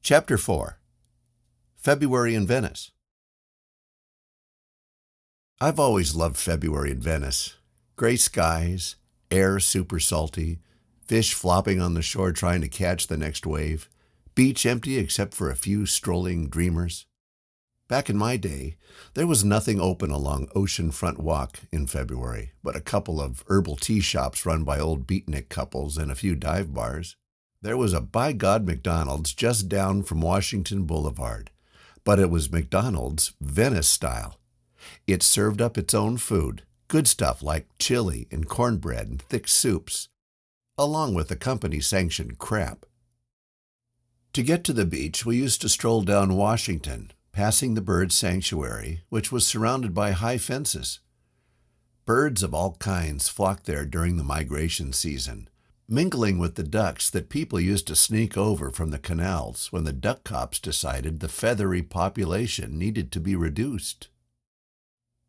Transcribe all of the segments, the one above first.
Chapter 4 February in Venice. I've always loved February in Venice. Gray skies, air super salty, fish flopping on the shore trying to catch the next wave, beach empty except for a few strolling dreamers. Back in my day, there was nothing open along Oceanfront Walk in February but a couple of herbal tea shops run by old beatnik couples and a few dive bars. There was a by God McDonald's just down from Washington Boulevard, but it was McDonald's Venice style. It served up its own food, good stuff like chili and cornbread and thick soups, along with the company-sanctioned crap. To get to the beach, we used to stroll down Washington, passing the bird sanctuary, which was surrounded by high fences. Birds of all kinds flocked there during the migration season, mingling with the ducks that people used to sneak over from the canals when the duck cops decided the feathery population needed to be reduced.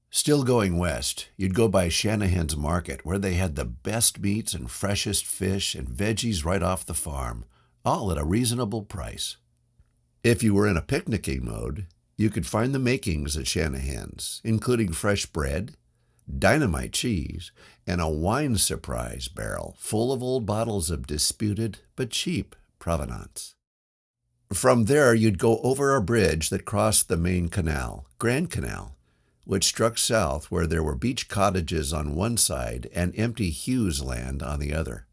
Still going west, you'd go by Shanahan's Market, where they had the best meats and freshest fish and veggies right off the farm, all at a reasonable price. If you were in a picnicking mode, you could find the makings at Shanahan's, including fresh bread, dynamite cheese, and a wine surprise barrel full of old bottles of disputed but cheap provenance. From there, you'd go over a bridge that crossed the main canal, Grand Canal, which struck south where there were beach cottages on one side and empty Hughes land on the other.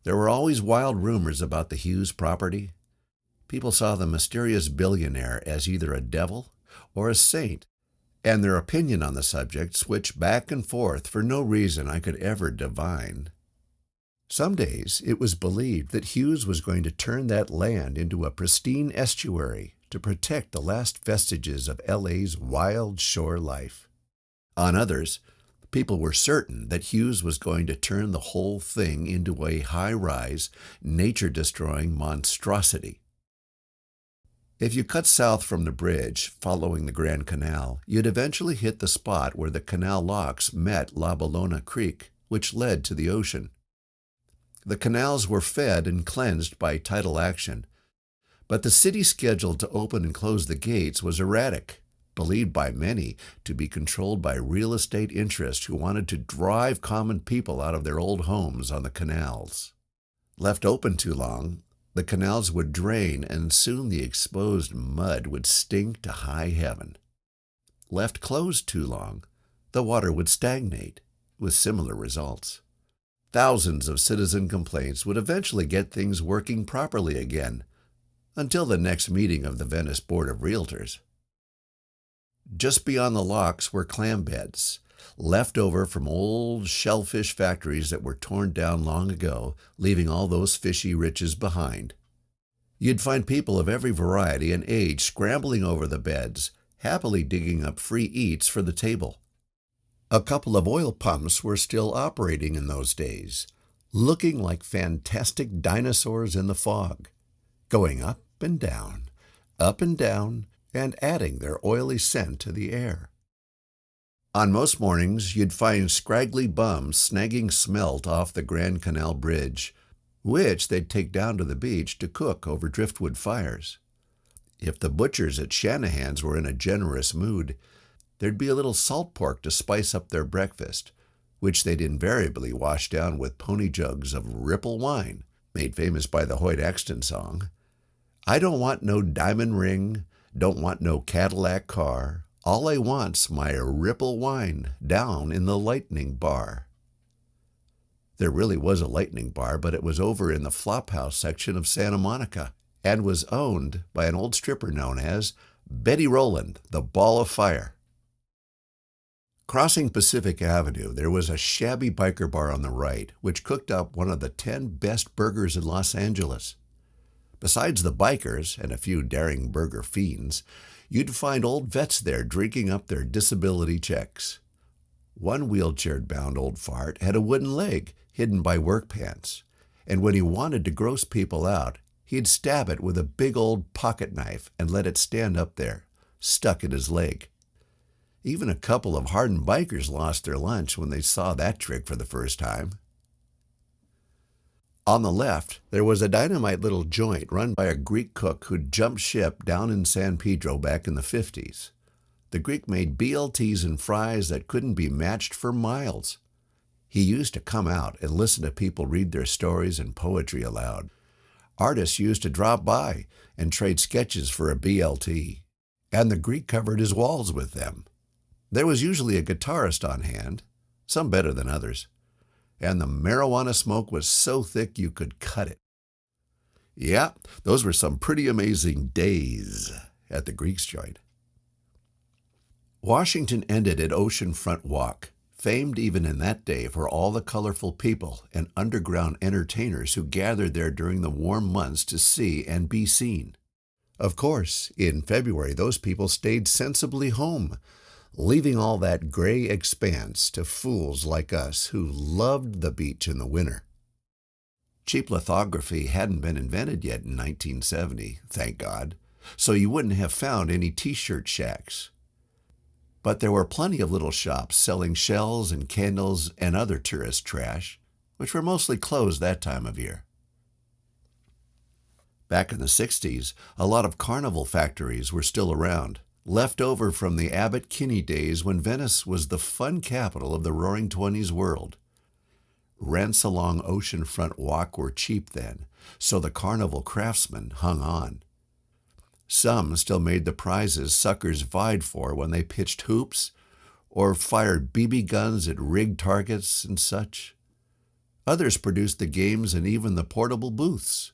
There were always wild rumors about the Hughes property. People saw the mysterious billionaire as either a devil or a saint, and their opinion on the subject switched back and forth for no reason I could ever divine. Some days it was believed that Hughes was going to turn that land into a pristine estuary to protect the last vestiges of LA's wild shore life. On others, people were certain that Hughes was going to turn the whole thing into a high-rise, nature-destroying monstrosity. If you cut south from the bridge, following the Grand Canal, you'd eventually hit the spot where the canal locks met La Bologna Creek, which led to the ocean. The canals were fed and cleansed by tidal action, but the city schedule to open and close the gates was erratic, believed by many to be controlled by real estate interests who wanted to drive common people out of their old homes on the canals. Left open too long, the canals would drain, and soon the exposed mud would stink to high heaven. Left closed too long, the water would stagnate, with similar results. Thousands of citizen complaints would eventually get things working properly again, until the next meeting of the Venice Board of Realtors. Just beyond the locks were clam beds, left over from old shellfish factories that were torn down long ago, leaving all those fishy riches behind. You'd find people of every variety and age scrambling over the beds, happily digging up free eats for the table. A couple of oil pumps were still operating in those days, looking like fantastic dinosaurs in the fog, going up and down, and adding their oily scent to the air. On most mornings, you'd find scraggly bums snagging smelt off the Grand Canal Bridge, which they'd take down to the beach to cook over driftwood fires. If the butchers at Shanahan's were in a generous mood, there'd be a little salt pork to spice up their breakfast, which they'd invariably wash down with pony jugs of Ripple wine, made famous by the Hoyt Axton song. I don't want no diamond ring, don't want no Cadillac car, all I want's my Ripple wine down in the Lightning Bar. There really was a Lightning Bar, but it was over in the Flophouse section of Santa Monica and was owned by an old stripper known as Betty Rowland, the Ball of Fire. Crossing Pacific Avenue, there was a shabby biker bar on the right, which cooked up one of the 10 best burgers in Los Angeles. Besides the bikers and a few daring burger fiends, you'd find old vets there drinking up their disability checks. One wheelchair-bound old fart had a wooden leg hidden by work pants, and when he wanted to gross people out, he'd stab it with a big old pocket knife and let it stand up there, stuck in his leg. Even a couple of hardened bikers lost their lunch when they saw that trick for the first time. On the left, there was a dynamite little joint run by a Greek cook who'd jumped ship down in San Pedro back in the 50s. The Greek made BLTs and fries that couldn't be matched for miles. He used to come out and listen to people read their stories and poetry aloud. Artists used to drop by and trade sketches for a BLT, and the Greek covered his walls with them. There was usually a guitarist on hand, some better than others, and the marijuana smoke was so thick you could cut it. Yeah, those were some pretty amazing days at the Greek's joint. Washington ended at Oceanfront Walk, famed even in that day for all the colorful people and underground entertainers who gathered there during the warm months to see and be seen. Of course, in February, those people stayed sensibly home, leaving all that gray expanse to fools like us who loved the beach in the winter. Cheap lithography hadn't been invented yet in 1970, thank God, so you wouldn't have found any t-shirt shacks. But there were plenty of little shops selling shells and candles and other tourist trash, which were mostly closed that time of year. Back in the 60s, a lot of carnival factories were still around, left over from the Abbott Kinney days when Venice was the fun capital of the Roaring Twenties world. Rents along Oceanfront Walk were cheap then, so the carnival craftsmen hung on. Some still made the prizes suckers vied for when they pitched hoops or fired BB guns at rigged targets and such. Others produced the games and even the portable booths.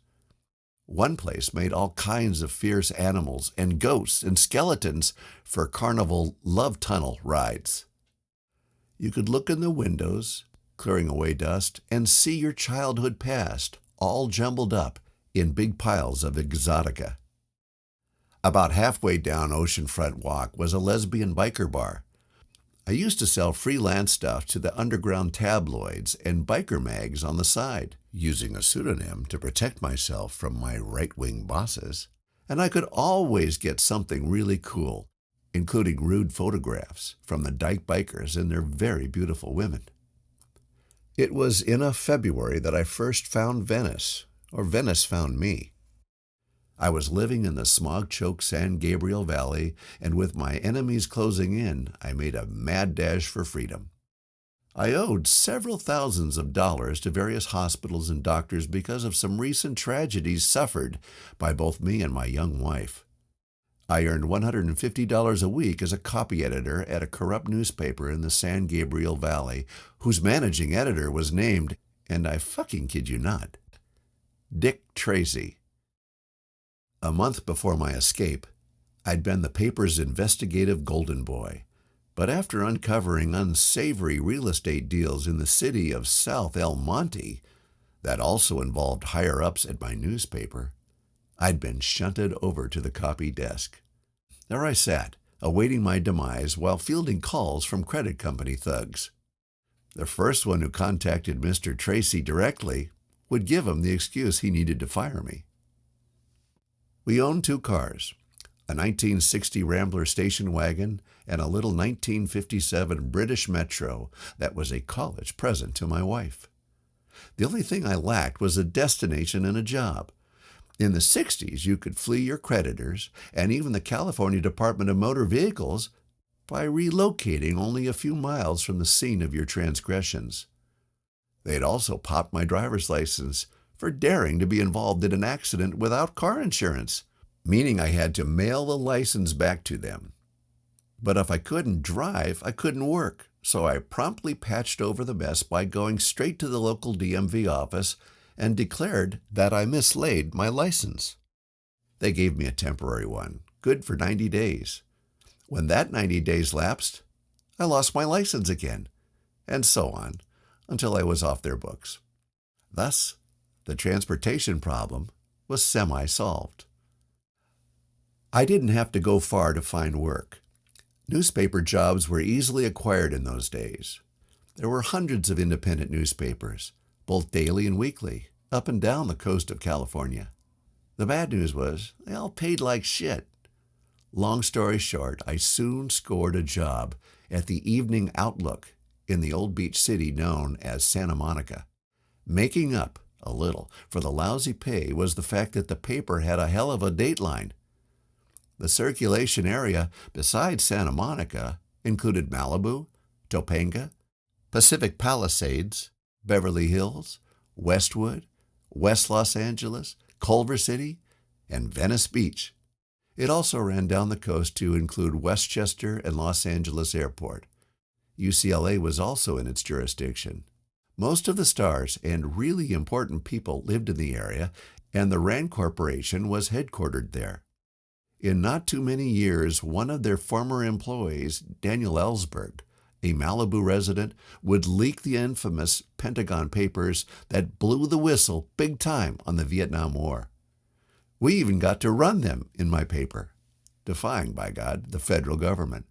One place made all kinds of fierce animals and ghosts and skeletons for carnival love tunnel rides. You could look in the windows, clearing away dust, and see your childhood past, all jumbled up in big piles of exotica. About halfway down Oceanfront Walk was a lesbian biker bar. I used to sell freelance stuff to the underground tabloids and biker mags on the side, using a pseudonym to protect myself from my right-wing bosses, and I could always get something really cool, including rude photographs from the dyke bikers and their very beautiful women. It was in a February that I first found Venice, or Venice found me. I was living in the smog-choked San Gabriel Valley, and with my enemies closing in, I made a mad dash for freedom. I owed several thousands of dollars to various hospitals and doctors because of some recent tragedies suffered by both me and my young wife. I earned $150 a week as a copy editor at a corrupt newspaper in the San Gabriel Valley, whose managing editor was named, and I fucking kid you not, Dick Tracy. A month before my escape, I'd been the paper's investigative golden boy. But after uncovering unsavory real estate deals in the city of South El Monte that also involved higher-ups at my newspaper, I'd been shunted over to the copy desk. There I sat, awaiting my demise while fielding calls from credit company thugs. The first one who contacted Mr. Tracy directly would give him the excuse he needed to fire me. We owned 2 cars, a 1960 Rambler station wagon and a little 1957 British Metro that was a college present to my wife. The only thing I lacked was a destination and a job. In the 60s, you could flee your creditors and even the California Department of Motor Vehicles by relocating only a few miles from the scene of your transgressions. They'd also popped my driver's license for daring to be involved in an accident without car insurance, meaning I had to mail the license back to them. But if I couldn't drive, I couldn't work, so I promptly patched over the mess by going straight to the local DMV office and declared that I mislaid my license. They gave me a temporary one, good for 90 days. When that 90 days lapsed, I lost my license again, and so on, until I was off their books. Thus, the transportation problem was semi-solved. I didn't have to go far to find work. Newspaper jobs were easily acquired in those days. There were hundreds of independent newspapers, both daily and weekly, up and down the coast of California. The bad news was they all paid like shit. Long story short, I soon scored a job at the Evening Outlook in the old beach city known as Santa Monica, making up A little, for the lousy pay was the fact that the paper had a hell of a dateline. The circulation area, besides Santa Monica, included Malibu, Topanga, Pacific Palisades, Beverly Hills, Westwood, West Los Angeles, Culver City, and Venice Beach. It also ran down the coast to include Westchester and Los Angeles Airport. UCLA was also in its jurisdiction. Most of the stars and really important people lived in the area, and the Rand Corporation was headquartered there. In not too many years, one of their former employees, Daniel Ellsberg, a Malibu resident, would leak the infamous Pentagon Papers that blew the whistle big time on the Vietnam War. We even got to run them in my paper, defying, by God, the federal government.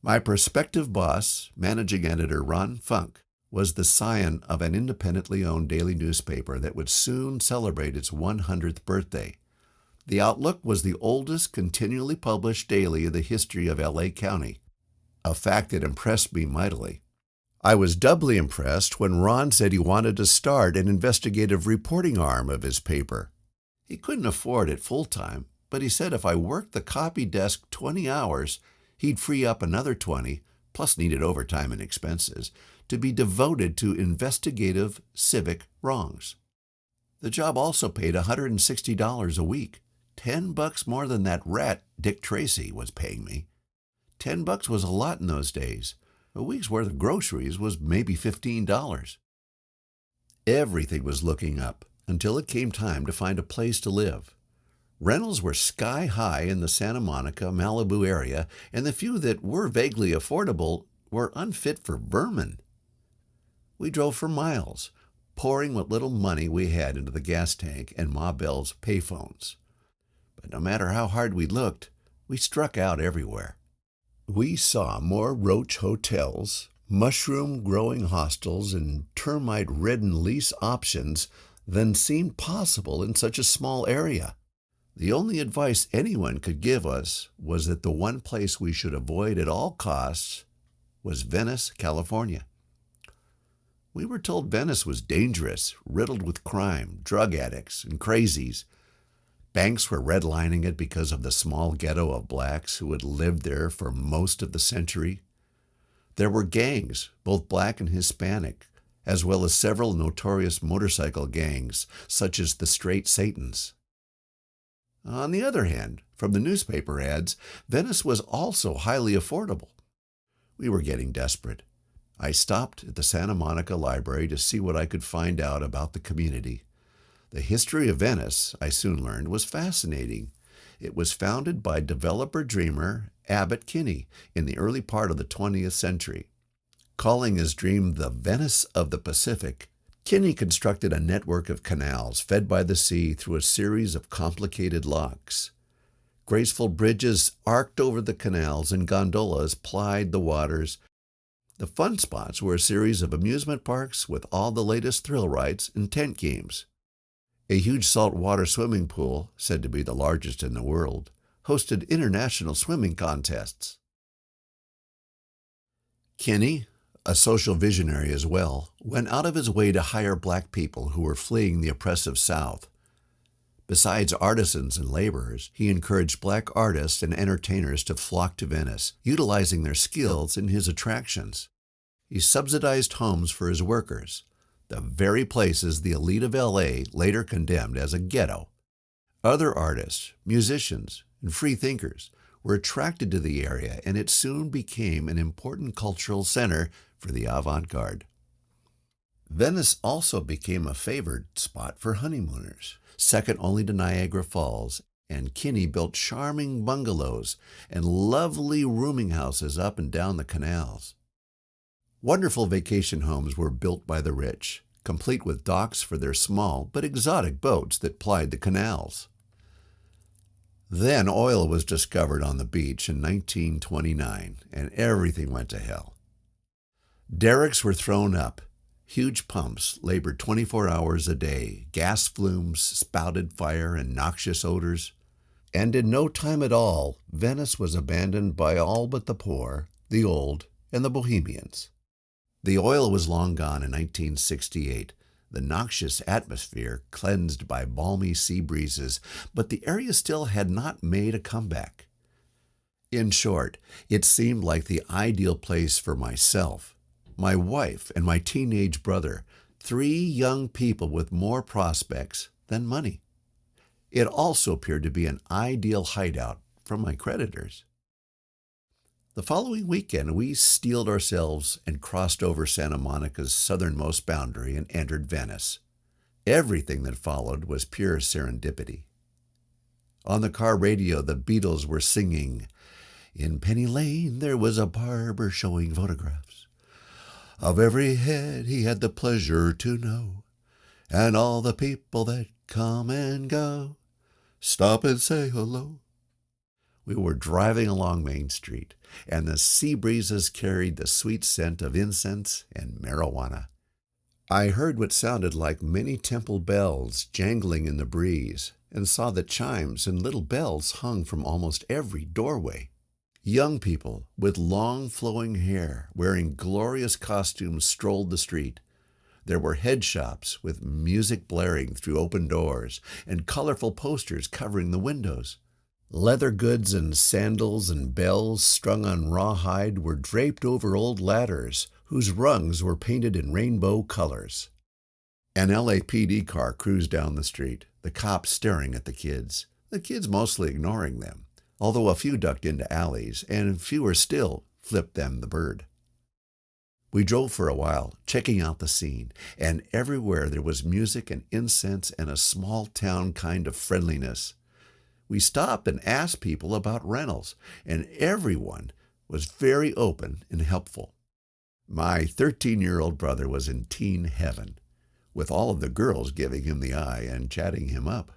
My prospective boss, managing editor Ron Funk, was the scion of an independently owned daily newspaper that would soon celebrate its 100th birthday. The Outlook was the oldest continually published daily in the history of L.A. County, a fact that impressed me mightily. I was doubly impressed when Ron said he wanted to start an investigative reporting arm of his paper. He couldn't afford it full-time, but he said if I worked the copy desk 20 hours, he'd free up another 20, plus needed overtime and expenses, to be devoted to investigative civic wrongs. The job also paid $160 a week, $10 more than that rat Dick Tracy was paying me. $10 was a lot in those days. A week's worth of groceries was maybe $15. Everything was looking up until it came time to find a place to live. Rentals were sky high in the Santa Monica, Malibu area, and the few that were vaguely affordable were unfit for vermin. We drove for miles, pouring what little money we had into the gas tank and Ma Bell's payphones. But no matter how hard we looked, we struck out everywhere. We saw more roach hotels, mushroom-growing hostels, and termite-ridden lease options than seemed possible in such a small area. The only advice anyone could give us was that the one place we should avoid at all costs was Venice, California. We were told Venice was dangerous, riddled with crime, drug addicts, and crazies. Banks were redlining it because of the small ghetto of blacks who had lived there for most of the century. There were gangs, both black and Hispanic, as well as several notorious motorcycle gangs, such as the Straight Satans. On the other hand, from the newspaper ads, Venice was also highly affordable. We were getting desperate. I stopped at the Santa Monica Library to see what I could find out about the community. The history of Venice, I soon learned, was fascinating. It was founded by developer-dreamer Abbott Kinney in the early part of the 20th century. Calling his dream the Venice of the Pacific, Kinney constructed a network of canals fed by the sea through a series of complicated locks. Graceful bridges arced over the canals and gondolas plied the waters. The fun spots were a series of amusement parks with all the latest thrill rides and tent games. A huge saltwater swimming pool, said to be the largest in the world, hosted international swimming contests. Kinney, a social visionary as well, went out of his way to hire black people who were fleeing the oppressive South. Besides artisans and laborers, he encouraged black artists and entertainers to flock to Venice, utilizing their skills in his attractions. He subsidized homes for his workers, the very places the elite of L.A. later condemned as a ghetto. Other artists, musicians, and free thinkers were attracted to the area, and it soon became an important cultural center for the avant-garde. Venice also became a favored spot for honeymooners, second only to Niagara Falls, and Kinney built charming bungalows and lovely rooming houses up and down the canals. Wonderful vacation homes were built by the rich, complete with docks for their small but exotic boats that plied the canals. Then oil was discovered on the beach in 1929, and everything went to hell. Derricks were thrown up. Huge pumps labored 24 hours a day. Gas flumes spouted fire and noxious odors. And in no time at all, Venice was abandoned by all but the poor, the old, and the bohemians. The oil was long gone in 1968. the noxious atmosphere cleansed by balmy sea breezes, but the area still had not made a comeback. In short, it seemed like the ideal place for myself, my wife, and my teenage brother, 3 young people with more prospects than money. It also appeared to be an ideal hideout from my creditors. The following weekend, we steeled ourselves and crossed over Santa Monica's southernmost boundary and entered Venice. Everything that followed was pure serendipity. On the car radio, the Beatles were singing, "In Penny Lane there was a barber showing photographs of every head he had the pleasure to know, and all the people that come and go, stop and say hello." We were driving along Main Street, and the sea breezes carried the sweet scent of incense and marijuana. I heard what sounded like many temple bells jangling in the breeze, and saw that chimes and little bells hung from almost every doorway. Young people with long flowing hair, wearing glorious costumes, strolled the street. There were head shops with music blaring through open doors and colorful posters covering the windows. Leather goods and sandals and bells strung on rawhide were draped over old ladders whose rungs were painted in rainbow colors. An LAPD car cruised down the street, the cops staring at the kids mostly ignoring them, although a few ducked into alleys, and fewer still flipped them the bird. We drove for a while, checking out the scene, and everywhere there was music and incense and a small-town kind of friendliness. We stopped and asked people about rentals, and everyone was very open and helpful. My 13-year-old brother was in teen heaven, with all of the girls giving him the eye and chatting him up.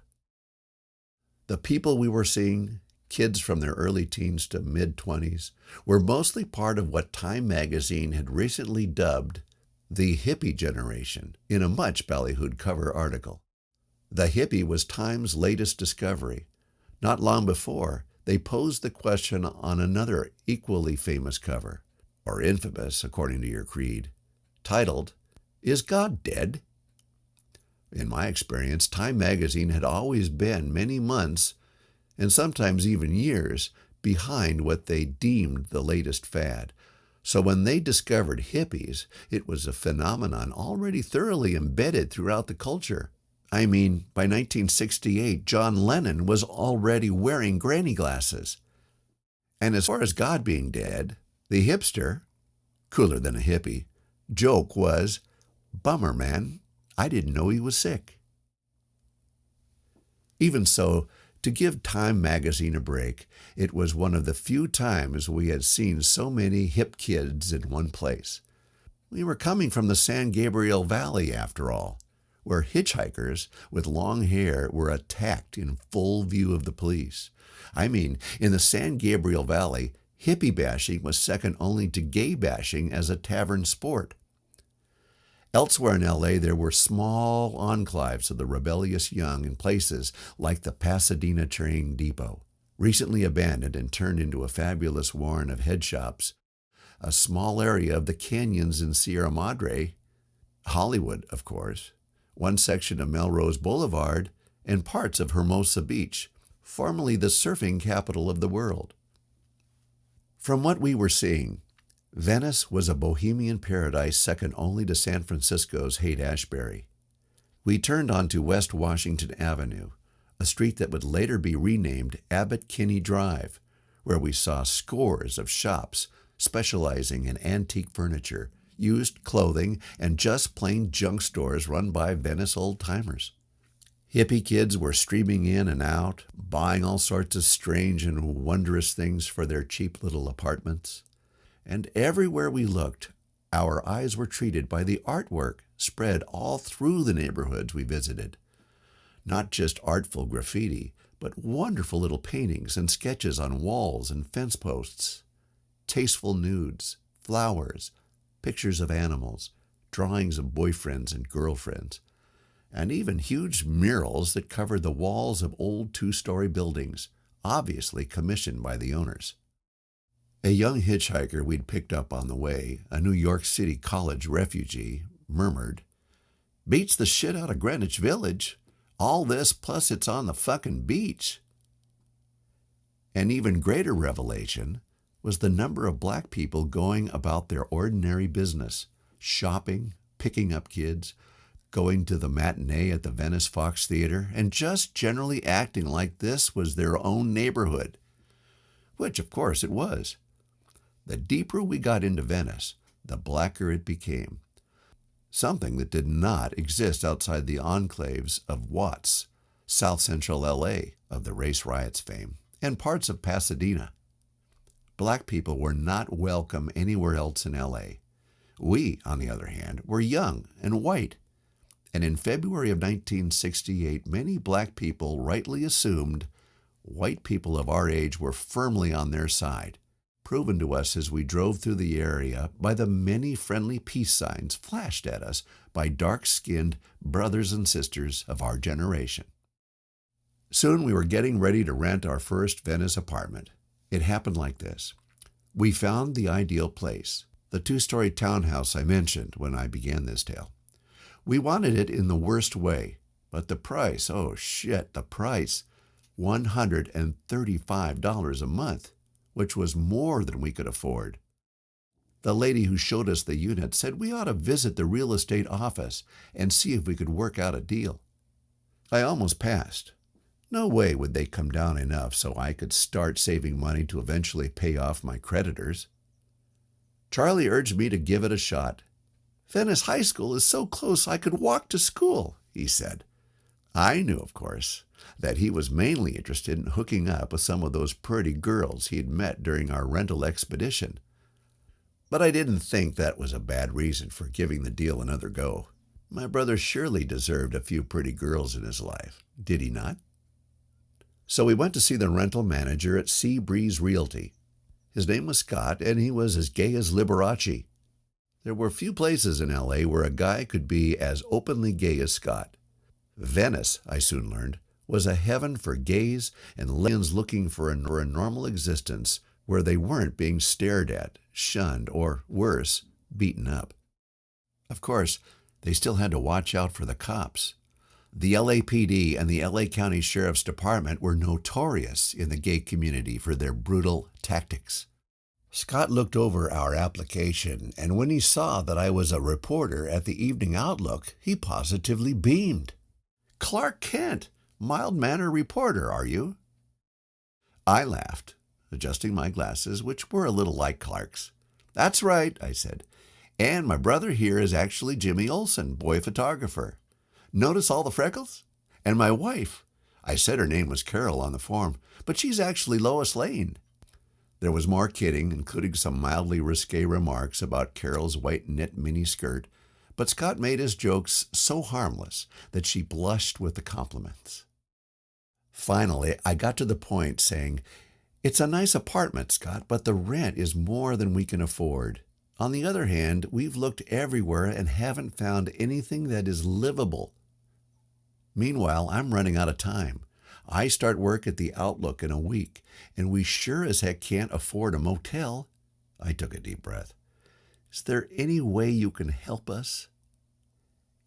The people we were seeing, kids from their early teens to mid-20s, were mostly part of what Time magazine had recently dubbed the hippie generation in a much ballyhooed cover article. The hippie was Time's latest discovery. Not long before, they posed the question on another equally famous cover, or infamous according to your creed, titled, "Is God Dead?" In my experience, Time magazine had always been many months, and sometimes even years, behind what they deemed the latest fad. So when they discovered hippies, it was a phenomenon already thoroughly embedded throughout the culture. I mean, by 1968, John Lennon was already wearing granny glasses. And as far as God being dead, the hipster, cooler than a hippie, joke was, "Bummer, man, I didn't know he was sick." Even so, to give Time magazine a break, it was one of the few times we had seen so many hip kids in one place. We were coming from the San Gabriel Valley, after all, where hitchhikers with long hair were attacked in full view of the police. I mean, in the San Gabriel Valley, hippie bashing was second only to gay bashing as a tavern sport. Elsewhere in LA, there were small enclaves of the rebellious young in places like the Pasadena train depot, recently abandoned and turned into a fabulous warren of head shops, a small area of the canyons in Sierra Madre, Hollywood, of course, one section of Melrose Boulevard, and parts of Hermosa Beach, formerly the surfing capital of the world. From what we were seeing, Venice was a bohemian paradise second only to San Francisco's Haight-Ashbury. We turned onto West Washington Avenue, a street that would later be renamed Abbot Kinney Drive, where we saw scores of shops specializing in antique furniture, used clothing, and just plain junk stores run by Venice old-timers. Hippie kids were streaming in and out, buying all sorts of strange and wondrous things for their cheap little apartments. And everywhere we looked, our eyes were treated by the artwork spread all through the neighborhoods we visited. Not just artful graffiti, but wonderful little paintings and sketches on walls and fence posts, tasteful nudes, flowers, pictures of animals, drawings of boyfriends and girlfriends, and even huge murals that covered the walls of old 2-story buildings, obviously commissioned by the owners. A young hitchhiker we'd picked up on the way, a New York City college refugee, murmured, Beats the shit out of Greenwich Village. All this plus it's on the fucking beach. An even greater revelation was the number of black people going about their ordinary business, shopping, picking up kids, going to the matinee at the Venice Fox Theater, and just generally acting like this was their own neighborhood, which of course it was. The deeper we got into Venice, the blacker it became, something that did not exist outside the enclaves of Watts, South Central LA of the race riots fame, and parts of Pasadena. Black people were not welcome anywhere else in LA. We, on the other hand, were young and white. And in February of 1968, many black people rightly assumed white people of our age were firmly on their side, proven to us as we drove through the area by the many friendly peace signs flashed at us by dark-skinned brothers and sisters of our generation. Soon we were getting ready to rent our first Venice apartment. It happened like this. We found the ideal place, the 2-story townhouse I mentioned when I began this tale. We wanted it in the worst way, but the price, oh shit, the price, $135 a month, which was more than we could afford. The lady who showed us the unit said we ought to visit the real estate office and see if we could work out a deal. I almost passed. No way would they come down enough so I could start saving money to eventually pay off my creditors. Charlie urged me to give it a shot. Venice High School is so close I could walk to school, he said. I knew, of course, that he was mainly interested in hooking up with some of those pretty girls he'd met during our rental expedition. But I didn't think that was a bad reason for giving the deal another go. My brother surely deserved a few pretty girls in his life, did he not? So we went to see the rental manager at Sea Breeze Realty. His name was Scott, and he was as gay as Liberace. There were few places in L.A. where a guy could be as openly gay as Scott. Venice, I soon learned, was a heaven for gays and lesbians looking for a normal existence where they weren't being stared at, shunned, or worse, beaten up. Of course, they still had to watch out for the cops. The LAPD and the LA County Sheriff's Department were notorious in the gay community for their brutal tactics. Scott looked over our application, and when he saw that I was a reporter at the Evening Outlook, he positively beamed. "Clark Kent, mild-mannered reporter, are you?" I laughed, adjusting my glasses, which were a little like Clark's. "That's right," I said. "And my brother here is actually Jimmy Olsen, boy photographer. Notice all the freckles? And my wife. I said her name was Carol on the form, but she's actually Lois Lane." There was more kidding, including some mildly risque remarks about Carol's white knit miniskirt, but Scott made his jokes so harmless that she blushed with the compliments. Finally, I got to the point saying, "It's a nice apartment, Scott, but the rent is more than we can afford. On the other hand, we've looked everywhere and haven't found anything that is livable." Meanwhile, I'm running out of time. I start work at the Outlook in a week, and we sure as heck can't afford a motel. I took a deep breath. "Is there any way you can help us?"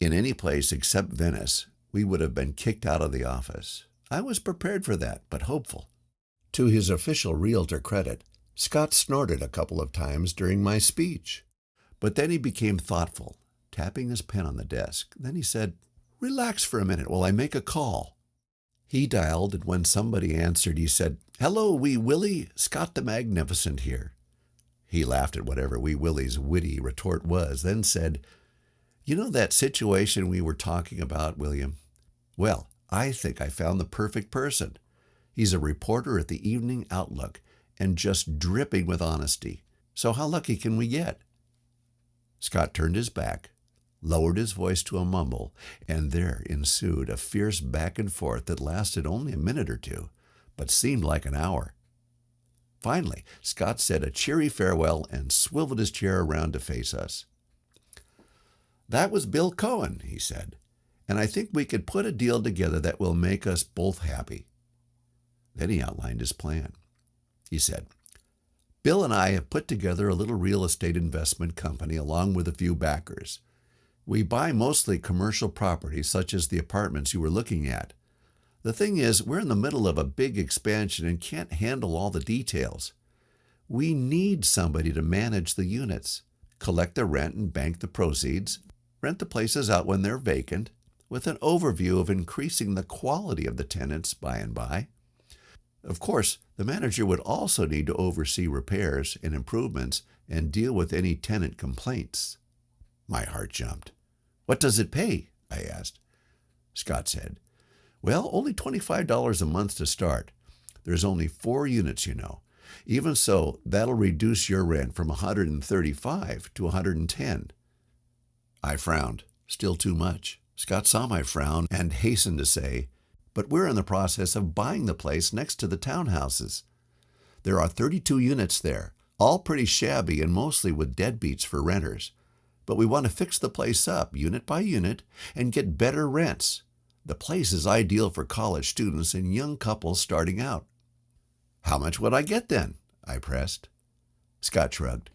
In any place except Venice, we would have been kicked out of the office. I was prepared for that, but hopeful. To his official realtor credit, Scott snorted a couple of times during my speech. But then he became thoughtful, tapping his pen on the desk. Then he said, "Relax for a minute while I make a call." He dialed, and when somebody answered, he said, "Hello, Wee Willie, Scott the Magnificent here." He laughed at whatever Wee Willie's witty retort was, then said, "You know that situation we were talking about, William? Well, I think I found the perfect person. He's a reporter at the Evening Outlook and just dripping with honesty. So how lucky can we get?" Scott turned his back, lowered his voice to a mumble, and there ensued a fierce back and forth that lasted only a minute or two, but seemed like an hour. Finally, Scott said a cheery farewell and swiveled his chair around to face us. "That was Bill Cohen," he said, "and I think we could put a deal together that will make us both happy." Then he outlined his plan. He said, "Bill and I have put together a little real estate investment company along with a few backers. We buy mostly commercial property, such as the apartments you were looking at. The thing is, we're in the middle of a big expansion and can't handle all the details. We need somebody to manage the units, collect the rent and bank the proceeds, rent the places out when they're vacant, with an overview of increasing the quality of the tenants by and by. Of course, the manager would also need to oversee repairs and improvements and deal with any tenant complaints. My heart jumped. What does it pay? I asked. Scott said, well, only $25 a month to start. There's only 4 units, you know. Even so, that'll reduce your rent from $135 to $110. I frowned. Still too much. Scott saw my frown and hastened to say, but we're in the process of buying the place next to the townhouses. There are 32 units there, all pretty shabby and mostly with deadbeats for renters. But we want to fix the place up unit by unit and get better rents. The place is ideal for college students and young couples starting out. How much would I get then? I pressed. Scott shrugged.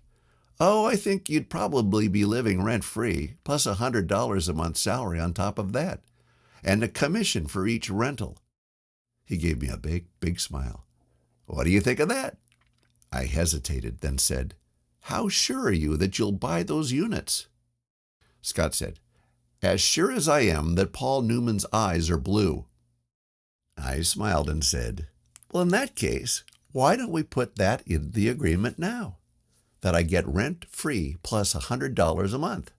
Oh, I think you'd probably be living rent-free, plus $100 a month salary on top of that, and a commission for each rental. He gave me a big smile. What do you think of that? I hesitated, then said, how sure are you that you'll buy those units? Scott said, as sure as I am that Paul Newman's eyes are blue. I smiled and said, well, in that case, why don't we put that in the agreement now? That I get rent-free plus $100 a month.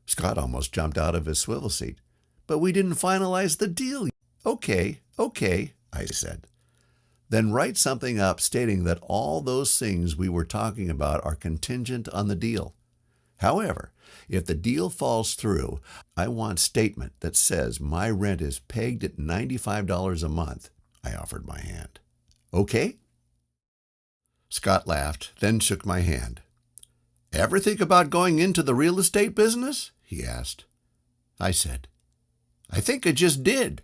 Scott almost jumped out of his swivel seat. But we didn't finalize the deal. Okay, I said. Then write something up stating that all those things we were talking about are contingent on the deal. However, if the deal falls through, I want a statement that says my rent is pegged at $95 a month. I offered my hand. Okay? Scott laughed, then shook my hand. Ever think about going into the real estate business? He asked. I said, I think I just did.